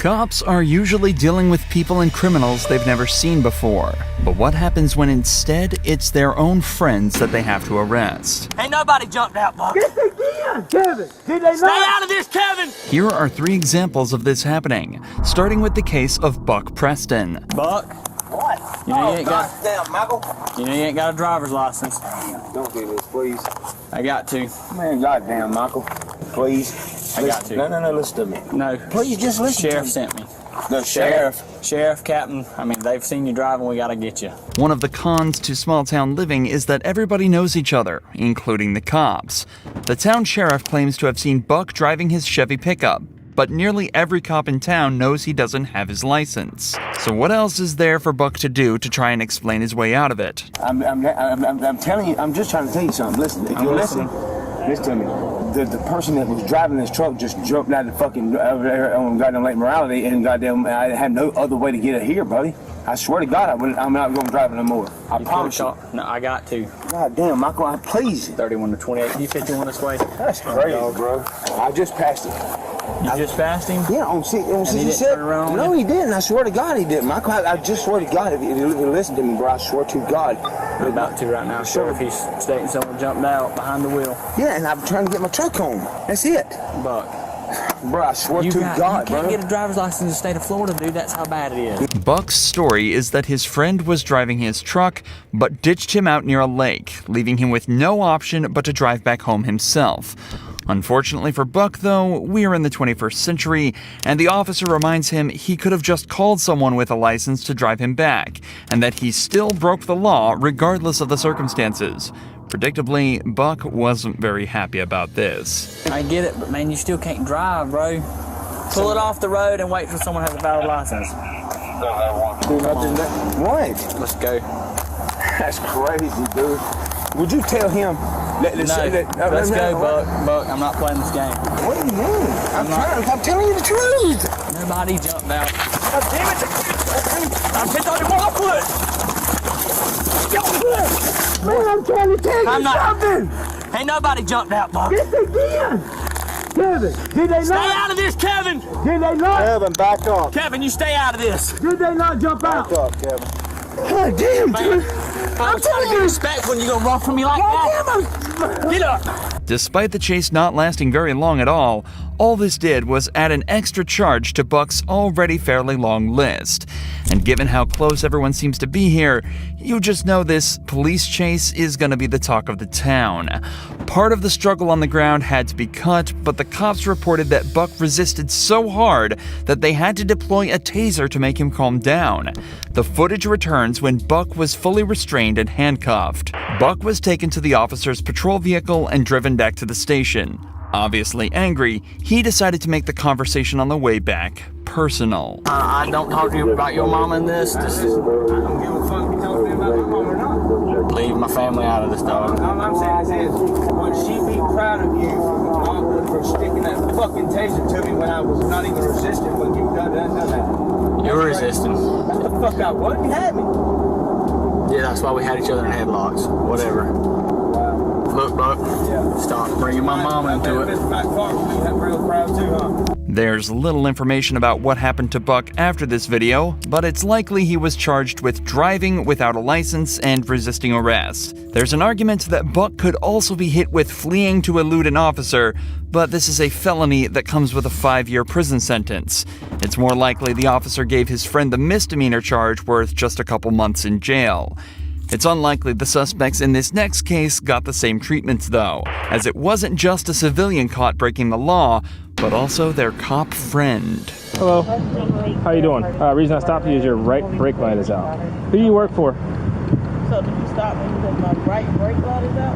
Cops are usually dealing with people and criminals they've never seen before. But what happens when instead it's their own friends that they have to arrest? Ain't nobody jumped out, Buck. Yes, they did, Kevin. Did they Stay not? out of this, Kevin! Here are 3 examples of this happening, starting with the case of Buck Preston. Buck, What? you know you ain't got Damn, Michael. a driver's license. Don't do this, please. I got to. Man, goddamn, Michael. Please. I got to. No, listen to me. No. Please, just listen Sheriff to me. sent me. The sheriff. Sheriff, captain. I mean, they've seen you driving. We gotta get you. One of the cons to small town living is that everybody knows each other, including the cops. The town sheriff claims to have seen Buck driving his Chevy pickup, but nearly every cop in town knows he doesn't have his license. So what else is there for Buck to do to try and explain his way out of it? I'm telling you, I'm just trying to tell you something. Listen, if you listen to me. The person that was driving this truck just jumped out of the fucking on goddamn Lake Morality, and goddamn, I had no other way to get it here, buddy. I swear to God, I'm not going to drive it no more. I promise you. No, I got to. God damn, Michael, please. 31 to 28. You 51 this way? That's crazy, bro. I just passed it. You just passed him? Yeah, on he didn't 67. turn around? No, he didn't. I swear to God, he didn't. Michael, I just swear to God, if you listen to me, bro, I swear to God. I'm about to right now. Sure, if he's stating someone jumped out behind the wheel. Yeah, and I'm trying to get my truck home. That's it. Buck, Bro, I swear to God, you can't bro. get a driver's license in the state of Florida, dude. That's how bad it is. Buck's story is that his friend was driving his truck, but ditched him out near a lake, leaving him with no option but to drive back home himself. Unfortunately for Buck, though, we're in the 21st century, and the officer reminds him he could have just called someone with a license to drive him back, and that he still broke the law regardless of the circumstances. Predictably, Buck wasn't very happy about this. I get it, but man, you still can't drive, bro. Pull it off the road and wait till someone has a valid license. What? Let's go. That's crazy, dude. Would you tell him? Let's go, Buck. I'm not playing this game. What are you doing? I'm telling you the truth. Nobody jumped out. God damn it! I'm pissed on your ball foot! Man, I'm trying to tell you something. Ain't nobody jumped out, Buck. Yes, they did. Kevin, did they Stay not? out of this, Kevin! Did they not? Kevin, back up. Kevin, you stay out of this. Did they not jump out? Back up, Kevin. God damn, dude. I'm telling you respect when you gonna run from me like that. Get up! Despite the chase not lasting very long at all this did was add an extra charge to Buck's already fairly long list. And given how close everyone seems to be here, you just know this police chase is gonna be the talk of the town. Part of the struggle on the ground had to be cut, but the cops reported that Buck resisted so hard that they had to deploy a taser to make him calm down. The footage returns when Buck was fully restrained and handcuffed. Buck was taken to the officer's patrol vehicle and driven back to the station. Obviously angry, he decided to make the conversation on the way back personal. I don't talk to you about your mom in this. I don't give a fuck if you talk to me about my mom or not. Leave my family out of this, dog. All I'm saying is this. Would she be proud of you for sticking that fucking taser to me when I was not even resisting when you done that? You're resisting. What the fuck I was? You had me. Yeah, that's why we had each other in headlocks. Whatever. Look, Buck. Yeah. Stop bringing my mom into it. Mr. McFarland would be real proud too, huh? There's little information about what happened to Buck after this video, but it's likely he was charged with driving without a license and resisting arrest. There's an argument that Buck could also be hit with fleeing to elude an officer, but this is a felony that comes with a 5-year prison sentence. It's more likely the officer gave his friend the misdemeanor charge worth just a couple months in jail. It's unlikely the suspects in this next case got the same treatments though, as it wasn't just a civilian caught breaking the law, but also their cop friend. Hello. How you doing? Reason I stopped you is your right brake light is out. Who do you work for? So did you stop me because my right brake light is out?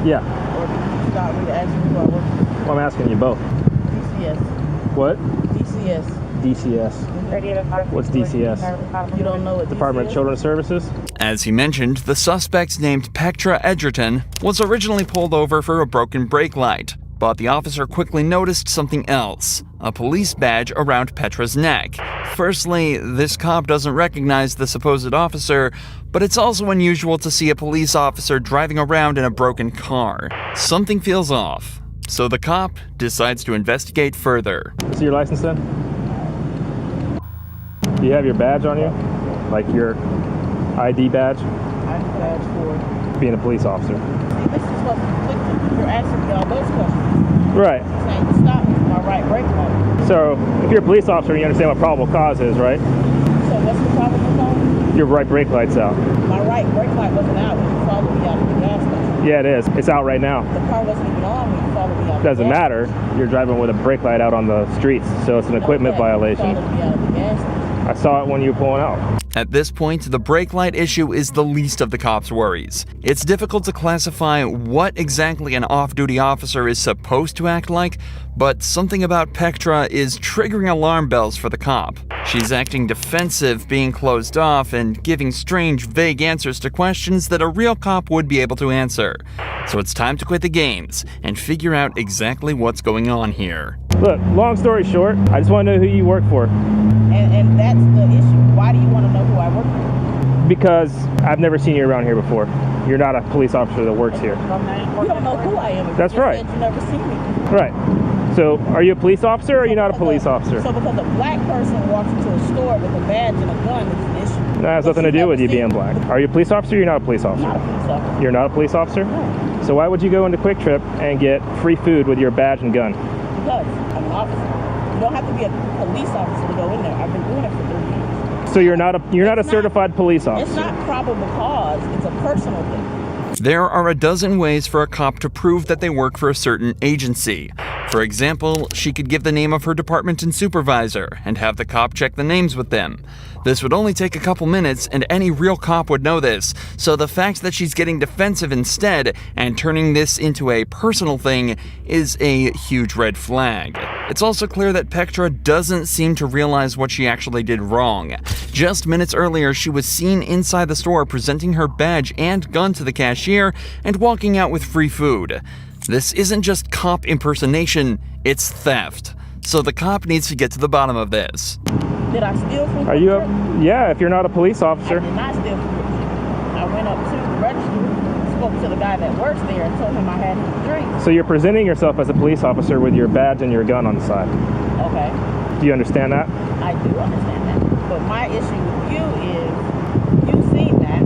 Yeah. Or did you stop me to ask me who I work for? Well, I'm asking you both. DCS. What? DCS. DCS. What's DCS? You don't know what Department of DCS? Children's Services? As he mentioned, the suspect named Petra Edgerton was originally pulled over for a broken brake light, but the officer quickly noticed something else, a police badge around Petra's neck. Firstly, this cop doesn't recognize the supposed officer, but it's also unusual to see a police officer driving around in a broken car. Something feels off, so the cop decides to investigate further. See your license then? Do you have your badge on you? Like your ID badge? I have badge for. Being a police officer. See, this is what's conflicting. You're asking me all those questions. Right. Saying you stopped me for my right brake light. So if you're a police officer, you understand what probable cause is, right? So what's the problem with that? Your right brake light's out. My right brake light wasn't out when you followed me out of the gas station. Yeah, it is. It's out right now. The car wasn't even on when you followed me out of the Doesn't gas matter. You're driving with a brake light out on the streets, so it's an equipment Okay, you violation. followed me out of the gas station. I saw it when you were pulling out. At this point, the brake light issue is the least of the cops' worries. It's difficult to classify what exactly an off-duty officer is supposed to act like, but something about Pectra is triggering alarm bells for the cop. She's acting defensive, being closed off, and giving strange, vague answers to questions that a real cop would be able to answer. So it's time to quit the games and figure out exactly what's going on here. Look, long story short, I just want to know who you work for. And that's the issue. Why do you want to know who I work for? Because I've never seen you around here before. You're not a police officer that works here. You don't know who I am. If That's you just right. said you never seen me. Right. So, are you a police officer or are you not a police officer? So because a black person walks into a store with a badge and a gun, it's an issue. That has But nothing to do never with you seen being me. black. Are you a police officer or you're not a police officer? Not a police officer. You're not a police officer? No. So why would you go into Quick Trip and get free food with your badge and gun? Because I'm an officer. You don't have to be a police officer to go in there. I've been doing it for 3 years. So you're not a It's not- certified police It's officer. not probable cause. It's a personal thing. There are a dozen ways for a cop to prove that they work for a certain agency. For example, she could give the name of her department and supervisor and have the cop check the names with them. This would only take a couple minutes, and any real cop would know this, so the fact that she's getting defensive instead and turning this into a personal thing is a huge red flag. It's also clear that Pectra doesn't seem to realize what she actually did wrong. Just minutes earlier, she was seen inside the store presenting her badge and gun to the cashier and walking out with free food. This isn't just cop impersonation, it's theft. So the cop needs to get to the bottom of this. Did I steal from Are you Quick Trip? yeah, if you're not a police I officer. did not steal from Quick Trip. I went up to the register, spoke to the guy that works there, and told him I had his drink. So you're presenting yourself as a police officer with your badge and your gun on the side. Okay, Do you understand that? I do understand that. But my issue with you is, you've seen that.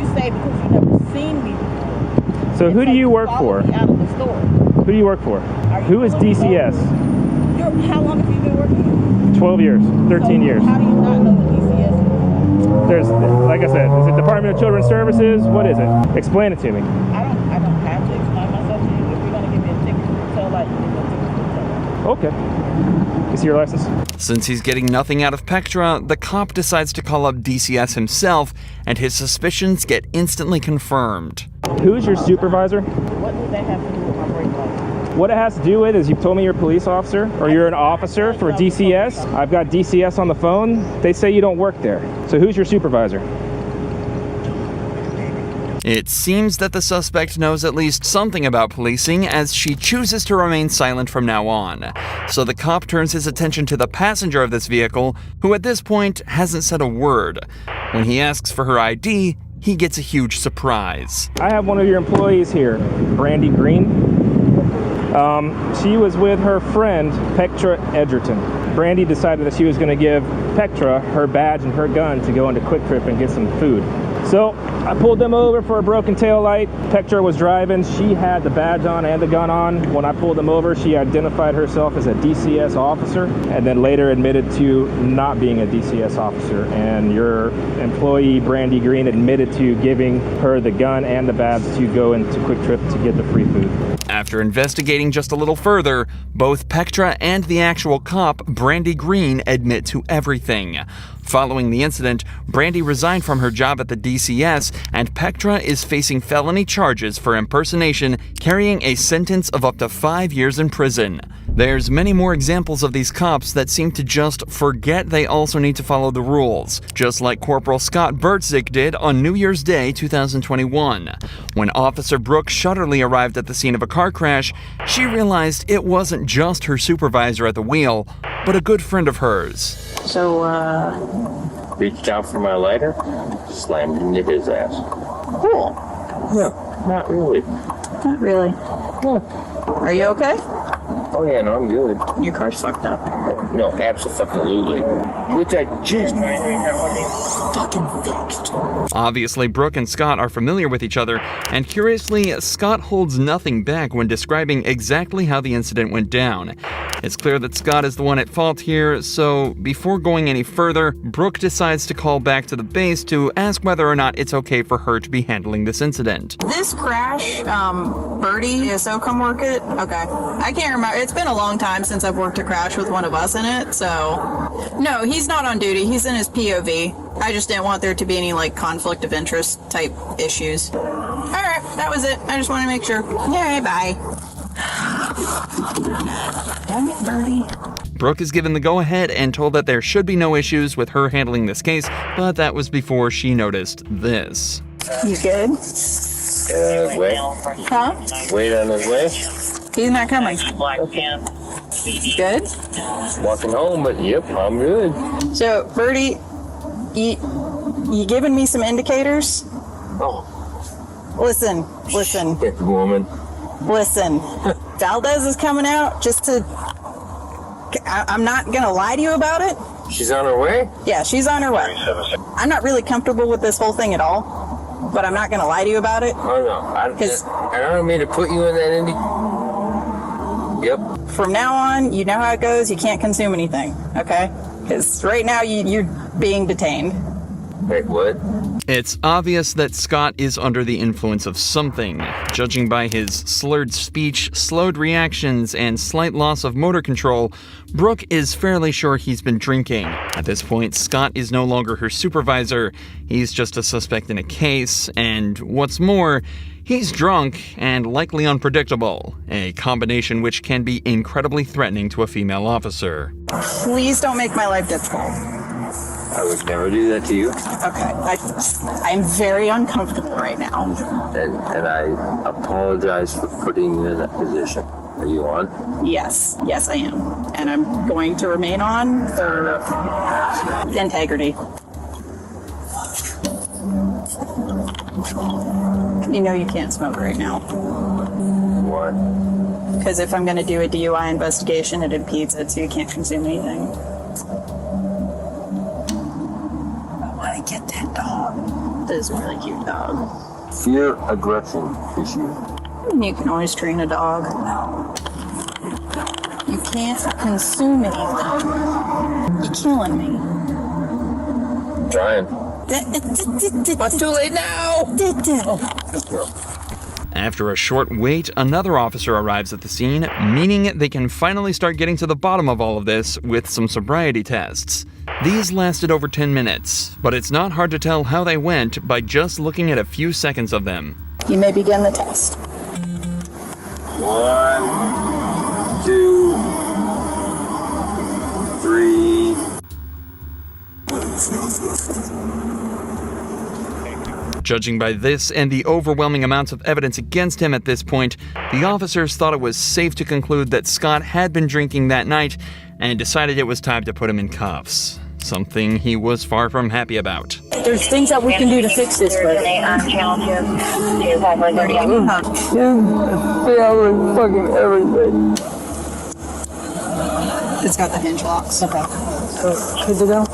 You say because you've never seen me before. So And who do you work followed for? me out of the store. Who do you work for? Are you Who is following me DCS? How long have you been working? 12 years, 13 So years. How do you not know what DCS is? There's, like I said, is it Department of Children's Services? What is it? Explain it to me. I don't have to explain myself to you. If you're gonna give me a ticket for the tail light, you give me a ticket for the tail light. Okay. You see your license? Since he's getting nothing out of Pectra, the cop decides to call up DCS himself, and his suspicions get instantly confirmed. Who's your supervisor? What does that have to do with my brake light? What it has to do with is you've told me you're a police officer or you're an officer for DCS. I've got DCS on the phone. They say you don't work there. So who's your supervisor? It seems that the suspect knows at least something about policing, as she chooses to remain silent from now on. So the cop turns his attention to the passenger of this vehicle, who at this point hasn't said a word. When he asks for her ID, he gets a huge surprise. I have one of your employees here, Brandy Green. She was with her friend, Pectra Edgerton. Brandy decided that she was going to give Pectra her badge and her gun to go into Quick Trip and get some food. So I pulled them over for a broken tail light. Pectra was driving. She had the badge on and the gun on. When I pulled them over, she identified herself as a DCS officer and then later admitted to not being a DCS officer. And your employee, Brandy Green, admitted to giving her the gun and the badge to go into Quick Trip to get the free food. After investigating just a little further, both Pectra and the actual cop, Brandy Green, admit to everything. Following the incident, Brandy resigned from her job at the DCS, and Pectra is facing felony charges for impersonation, carrying a sentence of up to 5 years in prison. There's many more examples of these cops that seem to just forget they also need to follow the rules, just like Corporal Scott Bertzik did on New Year's Day 2021. When Officer Brooke Shutterly arrived at the scene of a car crash, she realized it wasn't just her supervisor at the wheel, but a good friend of hers. So, Reached out for my lighter, slammed into his ass. cool. Yeah, not really. Not really. Are you okay? Oh yeah, no, I'm good. Your car's fucked up. No, absolutely. Which I just fucking fixed. Obviously, Brooke and Scott are familiar with each other, and curiously, Scott holds nothing back when describing exactly how the incident went down. It's clear that Scott is the one at fault here, so before going any further, Brooke decides to call back to the base to ask whether or not it's okay for her to be handling this incident. This crash, Birdie, so come work it? Okay. I can't remember. It's been a long time since I've worked a crash with one of us in it, so. No, he's not on duty. He's in his POV. I just didn't want there to be any, conflict of interest type issues. All right, that was it. I just want to make sure. All right, bye. Damn it, Birdie. Brooke is given the go-ahead and told that there should be no issues with her handling this case, but that was before she noticed this. You good? Wait. Huh? Wait on his way. He's not coming. Good? Walking home, but yep, I'm good. So, Birdie, you giving me some indicators? Oh, Listen. good woman. Listen. Valdez is coming out just to... I'm not going to lie to you about it. She's on her way? Yeah, she's on her way. I'm not really comfortable with this whole thing at all, but I'm not going to lie to you about it. Oh, no. I don't mean to put you in that Indy. Yep. From now on, you know how it goes. You can't consume anything, okay? Because right now you're being detained. Wait, what? It's obvious that Scott is under the influence of something. Judging by his slurred speech, slowed reactions, and slight loss of motor control, Brooke is fairly sure he's been drinking. At this point, Scott is no longer her supervisor. He's just a suspect in a case, and what's more, he's drunk and likely unpredictable, a combination which can be incredibly threatening to a female officer. Please don't make my life difficult. I would never do that to you. Okay, I'm very uncomfortable right now. And I apologize for putting you in that position. Are you on? Yes, I am. And I'm going to remain on for integrity. You know you can't smoke right now. Why? Because if I'm going to do a DUI investigation, it impedes it, so you can't consume anything. I want to get that dog. That is a really cute dog. Fear aggression issue. You can always train a dog. You can't consume anything. You're killing me. Trying. What's too late now? After a short wait, another officer arrives at the scene, meaning they can finally start getting to the bottom of all of this with some sobriety tests. These lasted over 10 minutes, but it's not hard to tell how they went by just looking at a few seconds of them. You may begin the test. 1, 2, 3. Judging by this and the overwhelming amounts of evidence against him at this point, the officers thought it was safe to conclude that Scott had been drinking that night and decided it was time to put him in cuffs. Something he was far from happy about. There's things that we can do to fix this, but It's got the hinge locks. okay. Good to go?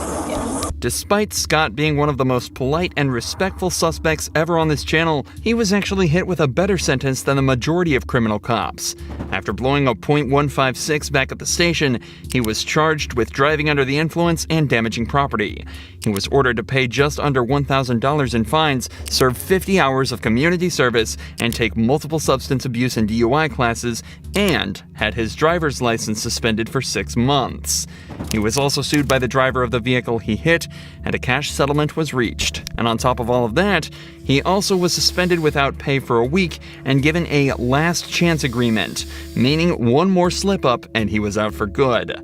Despite Scott being one of the most polite and respectful suspects ever on this channel, he was actually hit with a better sentence than the majority of criminal cops. After blowing a .156 back at the station, he was charged with driving under the influence and damaging property. He was ordered to pay just under $1,000 in fines, serve 50 hours of community service, and take multiple substance abuse and DUI classes, and had his driver's license suspended for 6 months. He was also sued by the driver of the vehicle he hit, and a cash settlement was reached. And on top of all of that, he also was suspended without pay for a week and given a last chance agreement, meaning one more slip up and he was out for good.